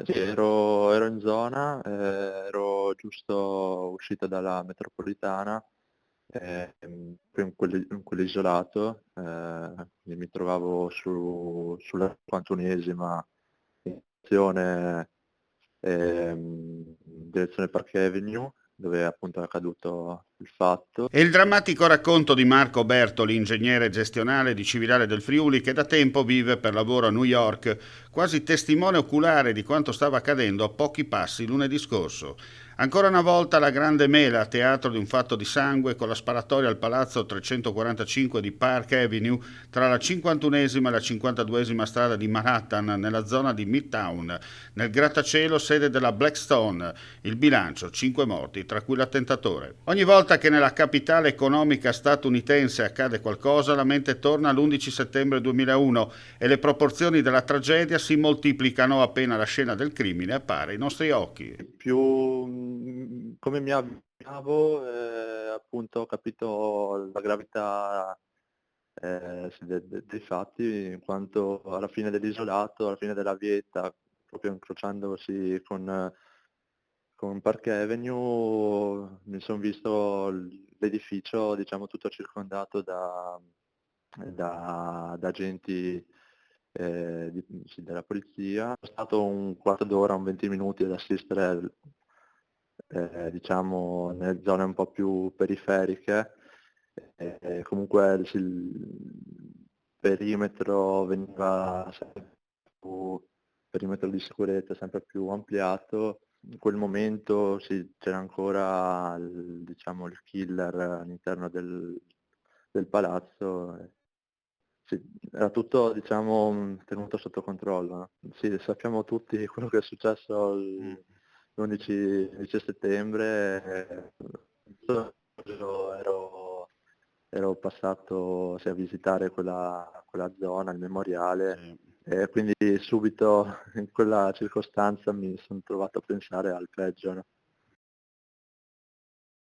Sì, ero in zona, ero giusto uscito dalla metropolitana, in quell'isolato, quindi mi trovavo sulla 51esima in direzione Park Avenue, dove appunto è accaduto il fatto. È il drammatico racconto di Marco Bertoli, ingegnere gestionale di Cividale del Friuli, che da tempo vive per lavoro a New York, quasi testimone oculare di quanto stava accadendo a pochi passi lunedì scorso. Ancora una volta la Grande Mela, teatro di un fatto di sangue, con la sparatoria al palazzo 345 di Park Avenue tra la 51esima e la 52esima strada di Manhattan, nella zona di Midtown, nel grattacielo sede della Blackstone. Il bilancio: 5 morti, tra cui l'attentatore. Ogni volta che nella capitale economica statunitense accade qualcosa, la mente torna all'11 settembre 2001 e le proporzioni della tragedia si moltiplicano appena la scena del crimine appare ai nostri occhi. Più come mi avvicinavo, appunto ho capito la gravità sì, dei fatti, in quanto alla fine dell'isolato, alla fine della vietta, proprio incrociandosi con Park Avenue, mi sono visto l'edificio, diciamo, tutto circondato da agenti sì, della polizia. È stato un quarto d'ora, un 20 minuti ad assistere, diciamo, nelle zone un po' più periferiche. Comunque sì, il perimetro veniva sempre più, perimetro di sicurezza sempre più ampliato. In quel momento sì, c'era ancora diciamo, il killer all'interno del palazzo. Sì, era tutto, diciamo, tenuto sotto controllo, no? Sì, sappiamo tutti quello che è successo l'11 settembre. Ero passato sì, a visitare quella zona, il memoriale, Sì. e quindi subito in quella circostanza mi sono trovato a pensare al peggio, no?